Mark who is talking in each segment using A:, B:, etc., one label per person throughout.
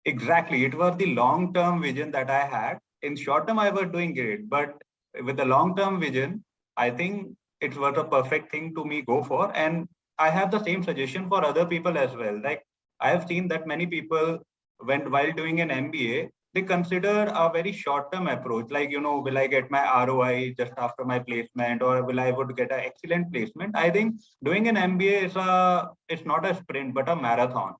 A: Exactly. It was the long-term vision that I had. In short term, I was doing great, but with the long-term vision, I think it was a perfect thing to me go for. And I have the same suggestion for other people as well. Like I have seen that many people, when while doing an MBA, they consider a very short-term approach. Like, will I get my ROI just after my placement, or will I would get an excellent placement? I think doing an MBA it's not a sprint, but a marathon.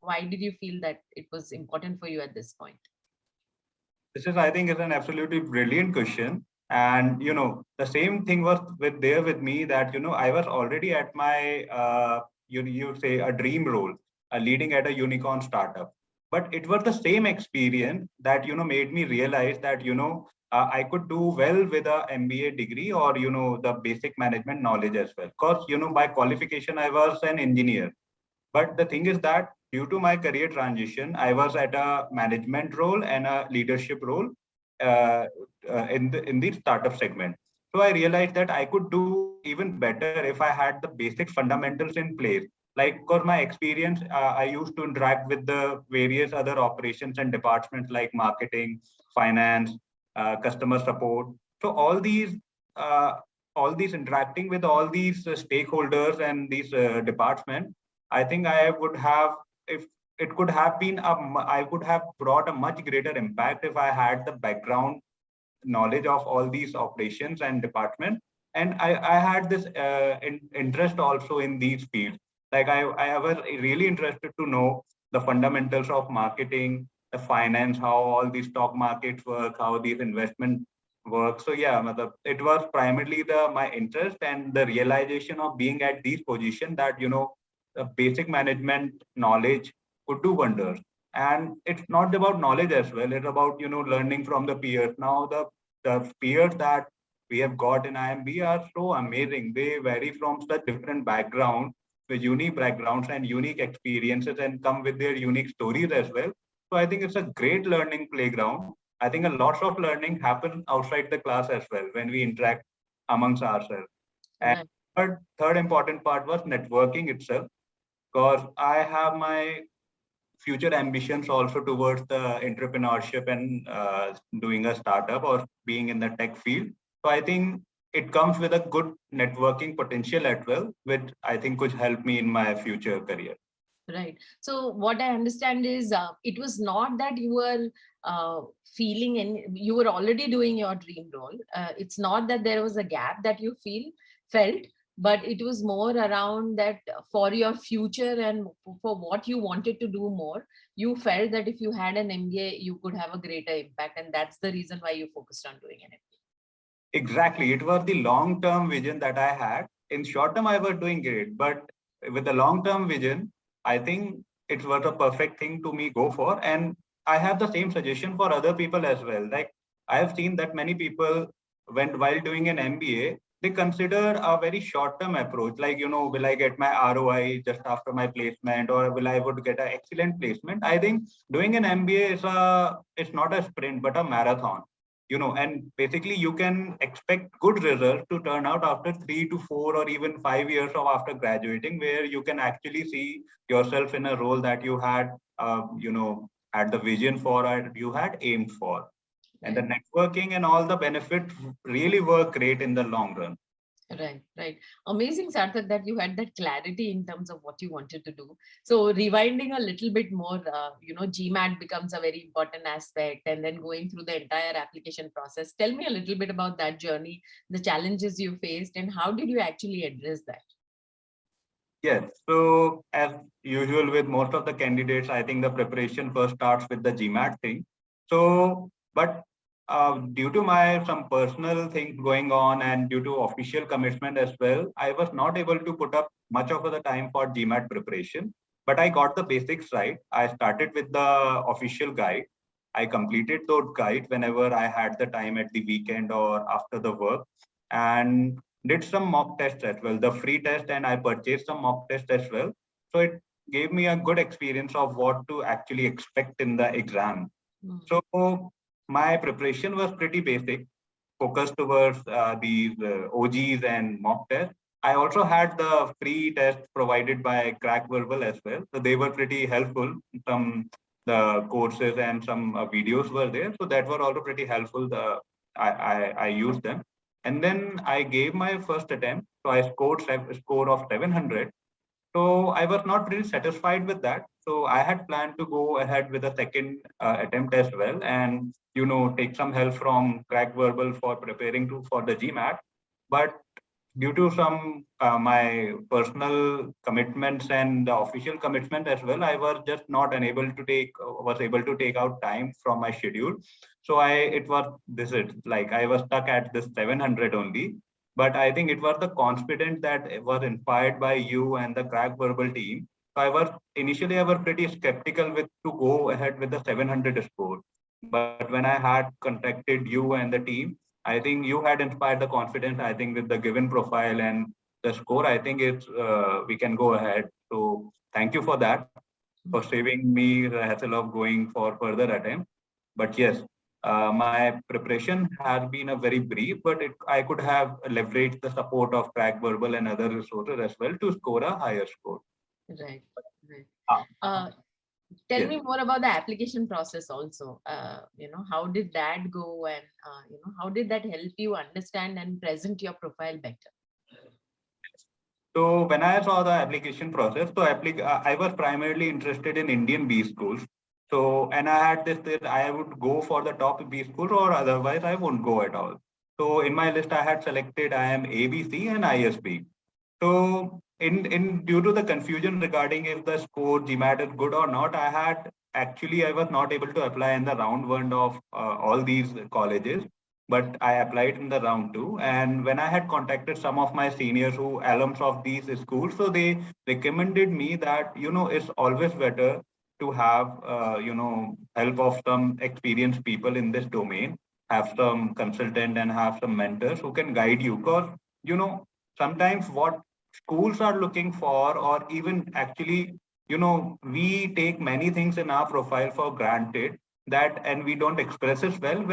B: Why did you feel that it was important for you at this point?
A: This is, I think, is an absolutely brilliant question. And the same thing was with me that I was already at my you say a dream role, leading at a unicorn startup. But it was the same experience that made me realize that I could do well with a MBA degree or the basic management knowledge as well. Because by qualification I was an engineer, but the thing is that due to my career transition, I was at a management role and a leadership role uh, in the startup segment. So I realized that I could do even better if I had the basic fundamentals in place. Like, because my experience, I used to interact with the various other operations and departments like marketing, finance, customer support. So uh, all these interacting with all these stakeholders and these departments, I think I would have, if it could have been, I would have brought a much greater impact if I had the background knowledge of all these operations and departments. And I had this interest also in these fields. Like I was really interested to know the fundamentals of marketing, the finance, how all these stock markets work, how these investment work. So yeah, it was primarily my interest and the realization of being at these positions that the basic management knowledge could do wonders. And it's not about knowledge as well, it's about learning from the peers. Now the peers that we have got in IIM-B are so amazing. They vary from such different backgrounds with unique backgrounds and unique experiences and come with their unique stories as well. So I think it's a great learning playground. I think a lot of learning happens outside the class as well when we interact amongst ourselves. And
B: Right.
A: third important part was networking itself, because I have my future ambitions also towards the entrepreneurship and doing a startup or being in the tech field. So I think it comes with a good networking potential as well, which I think could help me in my future career.
B: Right. So what I understand is it was not that you were feeling and you were already doing your dream role. It's not that there was a gap that you felt, but it was more around that for your future and for what you wanted to do more, you felt that if you had an MBA, you could have a greater impact. And that's the reason why you focused on doing an MBA.
A: Exactly. It was the long-term vision that I had. In short term, I was doing great, but with the long-term vision, I think it was a perfect thing to me go for. And I have the same suggestion for other people as well. Like I have seen that many people, when while doing an MBA, they consider a very short-term approach. Like, will I get my ROI just after my placement, or will I would get an excellent placement? I think doing an MBA it's not a sprint, but a marathon. And basically you can expect good results to turn out after 3 to 4 or even 5 years of after graduating, where you can actually see yourself in a role that you had the vision for or you had aimed for. And the
B: Right.
A: networking and all the benefits really work great in the long run.
B: Right, right. Amazing, Sarthak, that you had that clarity in terms of what you wanted to do. So rewinding a little bit more, GMAT becomes a very important aspect, and then going through the entire application process. Tell me a little bit about that journey, the challenges you faced, and how did you actually address that?
A: Yes. So as usual with most of the candidates, I think the preparation first starts with the GMAT thing. So, but due to my some personal things going on and due to official commitment as well, I was not able to put up much of the time for GMAT preparation. But I got the basics right. I started with the official guide. I completed those guides whenever I had the time at the weekend or after the work. And did some mock tests as well, the free test, and I purchased some mock tests as well. So it gave me a good experience of what to actually expect in the exam.
B: Hmm.
A: So my preparation was pretty basic, focused towards these OGs and mock tests. I also had the free tests provided by Crackverbal as well. So they were pretty helpful. Some the courses and some videos were there. So that were also pretty helpful. I used them. And then I gave my first attempt. So I scored a score of 700. So I was not really satisfied with that. So I had planned to go ahead with a second attempt as well, and take some help from Crackverbal for preparing for the GMAT. But due to some my personal commitments and the official commitment as well, I was just not unable to was able to take out time from my schedule. So it was this it like I was stuck at this 700 only. But I think it was the confidence that was inspired by you and the Crackverbal team. So I was pretty skeptical with to go ahead with the 700 score. But when I had contacted you and the team, I think you had inspired the confidence. I think with the given profile and the score, I think we can go ahead. So thank you for that, for saving me the hassle of going for further attempts. But yes, my preparation has been a very brief, but I could have leveraged the support of Crackverbal and other resources as well to score a higher score.
B: Right. Right.
A: Ah,
B: Tell
A: yes.
B: me more about the application process also. How did that go, and how did that help you understand and present your profile better?
A: So when I saw the application process, so I was primarily interested in Indian B schools. So, and I had this that I would go for the top B schools, or otherwise I won't go at all. So in my list, I had selected IIM-ABC and ISB. So in due to the confusion regarding if the score GMAT is good or not, I was not able to apply in the round one of all these colleges, but I applied in the round two. And when I had contacted some of my seniors who alums of these schools, so they recommended me that it's always better to have help of some experienced people in this domain, have some consultant and have some mentors who can guide you, because sometimes what schools are looking for, or even actually, we take many things in our profile for granted, and we don't express it well,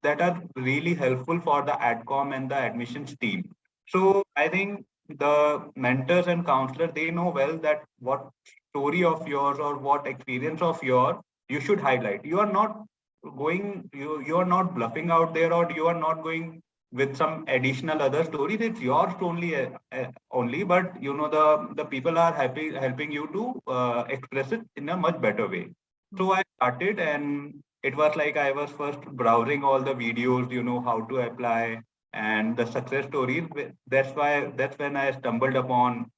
A: that are really helpful for the adcom and the admissions team. So I think the mentors and counselors, they know well that what story of yours or what experience of yours you should highlight. You are not bluffing out there, or you are not going with some additional other stories. It's yours only, but the people are happy helping you to express it in a much better way. So I started, and it was like I was first browsing all the videos, how to apply and the success stories. That's when I stumbled upon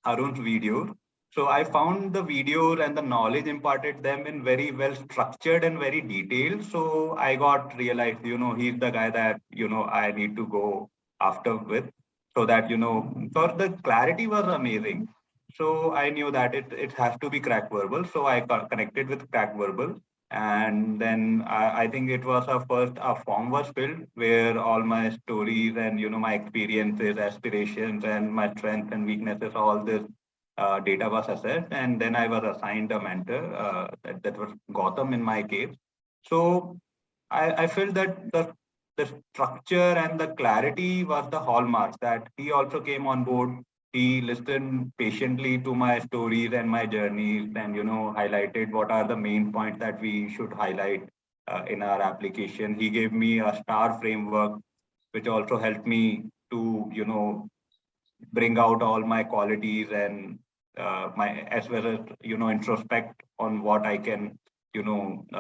A: Arun's videos. So I found the videos and the knowledge imparted them in very well structured and very detailed. So I got realized, he's the guy that, I need to go after with, so that, for the clarity was amazing. So I knew that it has to be Crackverbal. So I connected with Crackverbal. And then I think it was a form was filled where all my stories and, my experiences, aspirations, and my strengths and weaknesses, all this data was assessed, and then I was assigned a mentor. That was Gautam in my case. So I felt that the structure and the clarity was the hallmark, that he also came on board. He listened patiently to my stories and my journeys, and highlighted what are the main points that we should highlight in our application. He gave me a star framework, which also helped me to bring out all my qualities and my, as well as introspect on what I can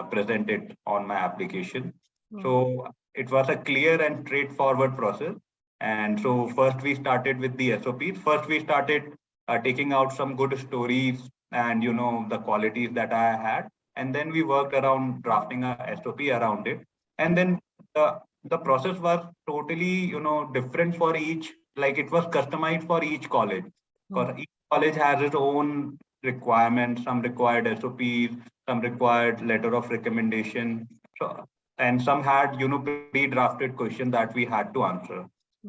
A: present it on my application. So it was a clear and straightforward process. And so first we started with the SOPs. First we started taking out some good stories and the qualities that I had, and then we worked around drafting a SOP around it. And then the process was totally different for each, like it was customized for each college. For each college has its own requirements. Some required SOPs, some required letter of recommendation. So, and some had pre-drafted questions that we had to answer.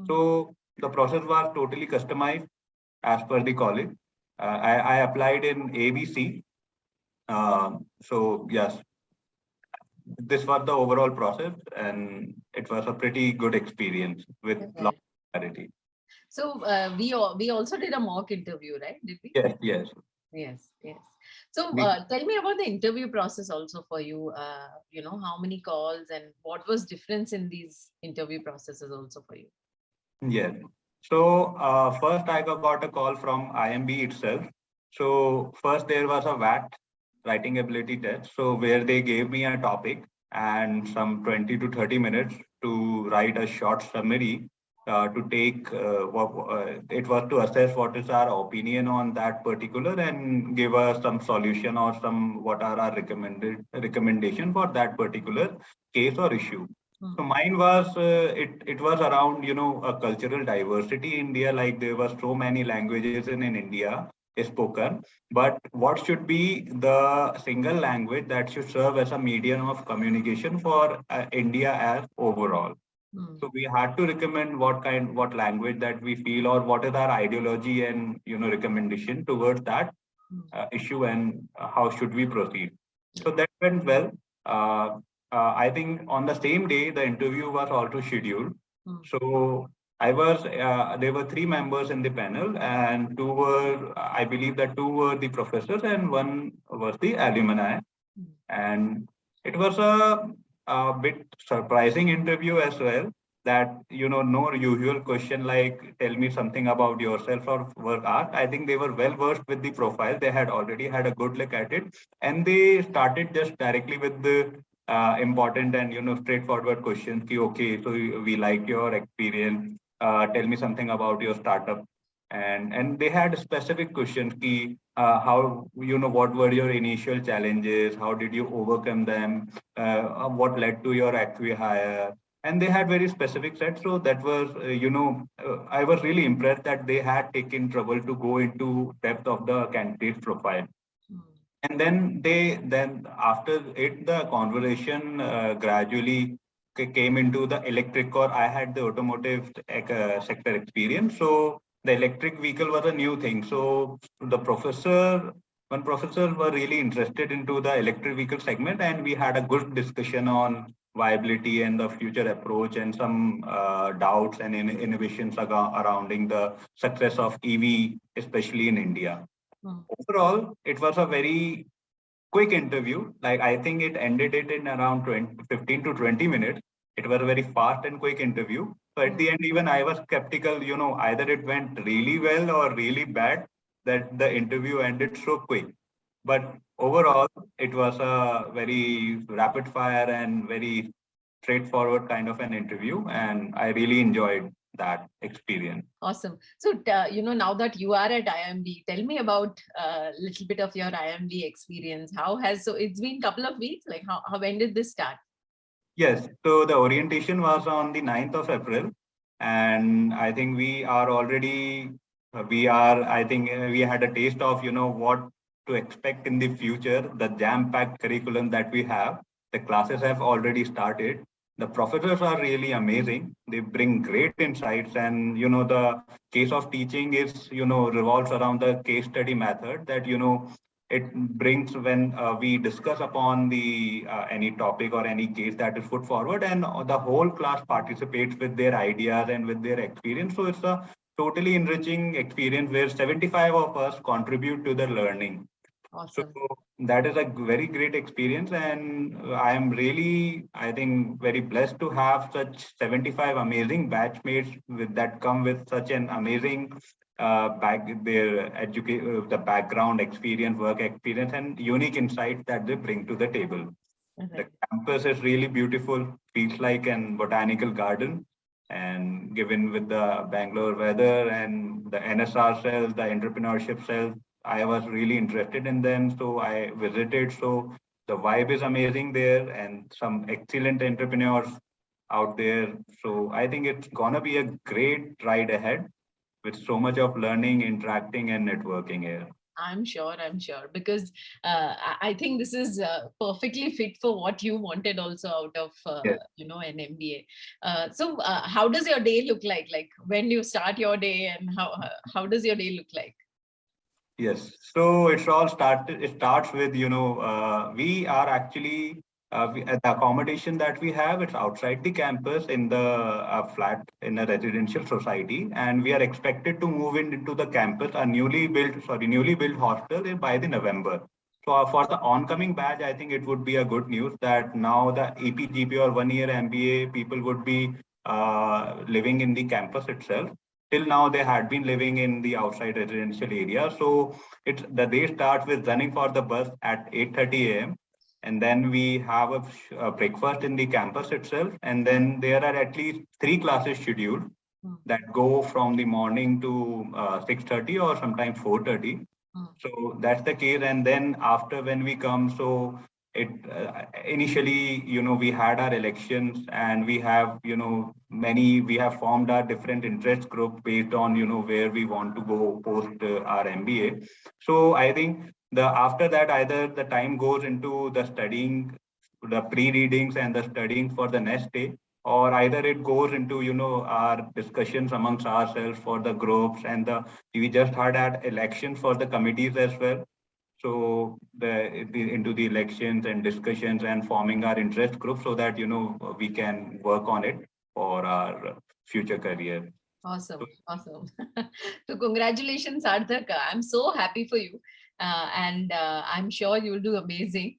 A: So the process was totally customized as per the college. I applied in ABC. So yes, this was the overall process, and it was a pretty good experience with lot of clarity.
B: So we also did a mock interview, right? Did we?
A: Yes, yes.
B: Yes, yes. So
A: We,
B: tell me about the interview process also for you. You know, how many calls and what was difference in these interview processes also for you?
A: yes. So first I got a call from IIM-B itself. So first there was a VAT, writing ability test. So where they gave me a topic and some 20 to 30 minutes to write a short summary to take it was to assess what is our opinion on that particular and give us some solution or some what are our recommendation for that particular case or issue. So mine was it was around a cultural diversity in India, like there were so many languages in India spoken, but what should be the single language that should serve as a medium of communication for India as overall. So we had to recommend what language that we feel, or what is our ideology and recommendation towards that issue, and how should we proceed. So that went well. Uh, I think on the same day the interview was also scheduled. So there were three members in the panel, and two were, I believe that two were the professors and one was the alumni. And it was a bit surprising interview as well, that no usual question like tell me something about yourself or work art. I think they were well versed with the profile, they had already had a good look at it, and they started just directly with the important and straightforward questions ki, okay, so we like your experience, tell me something about your startup. And they had specific questions ki, how what were your initial challenges, how did you overcome them, what led to your actual hire, and they had very specific sets. So that was I was really impressed that they had taken trouble to go into depth of the candidate profile. And then after it the conversation gradually came into the electric, or I had the automotive sector experience, so the electric vehicle was a new thing. So the professor one professor were really interested into the electric vehicle segment, and we had a good discussion on viability and the future approach, and some doubts and innovations surrounding the success of EV, especially in India. Overall, it was a very quick interview. Like I think it ended it in around 15 to 20 minutes. It was a very fast and quick interview. So at the end, even I was skeptical, either it went really well or really bad, that the interview ended so quick. But overall, it was a very rapid fire and very straightforward kind of an interview. And I really enjoyed that experience.
B: Awesome. So, now that you are at IIM-B, tell me about a little bit of your IIM-B experience. So it's been a couple of weeks, like when did this start?
A: Yes, so the orientation was on the 9th of April, and I think I think we had a taste of, what to expect in the future, the jam-packed curriculum that we have. The classes have already started. The professors are really amazing. They bring great insights, and, the case of teaching is, revolves around the case study method that, it brings when we discuss upon the any topic or any case that is put forward, and the whole class participates with their ideas and with their experience. So it's a totally enriching experience where 75 of us contribute to the learning.
B: Awesome.
A: So that is a very great experience, and I am really, I think, very blessed to have such 75 amazing batchmates that come with such an amazing the background experience, work experience, and unique insights that they bring to the table. The campus is really beautiful, feels like an botanical garden, and given with the Bangalore weather and the NSR cells, the entrepreneurship cells, I was really interested in them. So I visited. So the vibe is amazing there, and some excellent entrepreneurs out there. So I think it's gonna be a great ride ahead with so much of learning, interacting, and networking here.
B: I'm sure, because I think this is perfectly fit for what you wanted also out of,
A: Yes.
B: an MBA. So how does your day look like? Like when do you start your day, and how does your day look like?
A: Yes. So it starts with, we are actually the accommodation that we have, it's outside the campus in the flat in a residential society, and we are expected to move into the campus, a newly built hostel by the November. So for the oncoming batch, I think it would be a good news that now the APGP or 1 year MBA people would be living in the campus itself. Till now, they had been living in the outside residential area. So the day starts with running for the bus at 8:30 a.m. And then we have a breakfast in the campus itself. And then there are at least 3 classes scheduled that go from the morning to 6:30 or sometimes 4:30. So that's the case. And then after when we come, so it initially, we had our elections, and we have, we have formed our different interest group based on, where we want to go post our MBA. So I think after that, either the time goes into the studying, the pre-readings and the studying for the next day, or either it goes into, our discussions amongst ourselves for the groups, and we just had elections for the committees as well. So into the elections and discussions and forming our interest group, so that we can work on it for our future career.
B: Awesome. So congratulations, Sarthak. I'm so happy for you. And I'm sure you'll do amazing.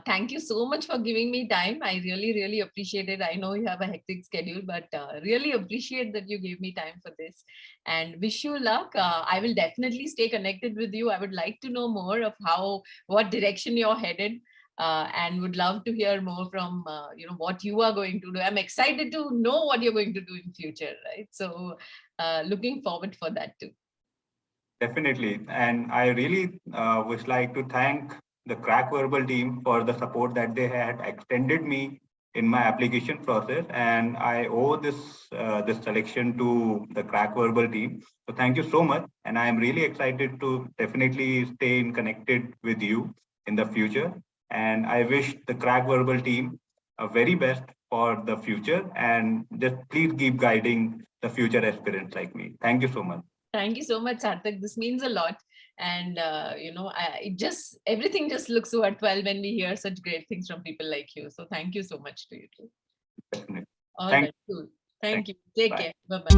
B: Thank you so much for giving me time. I really, really appreciate it. I know you have a hectic schedule, but really appreciate that you gave me time for this, and wish you luck. I will definitely stay connected with you. I would like to know more of what direction you're headed. And would love to hear more from what you are going to do. I'm excited to know what you're going to do in future, right? So looking forward for that too.
A: Definitely. And I really would like to thank the Crackverbal team for the support that they had extended me in my application process. And I owe this selection to the Crackverbal team. So thank you so much. And I am really excited to definitely stay connected with you in the future. And I wish the Crackverbal team a very best for the future. And just please keep guiding the future aspirants like me. Thank you so much.
B: Thank you so much, Sarthak. This means a lot. And, everything just looks worthwhile when we hear such great things from people like you. So thank you so much to you too.
A: Definitely.
B: All right, cool. Thank you. Take care. Bye-bye.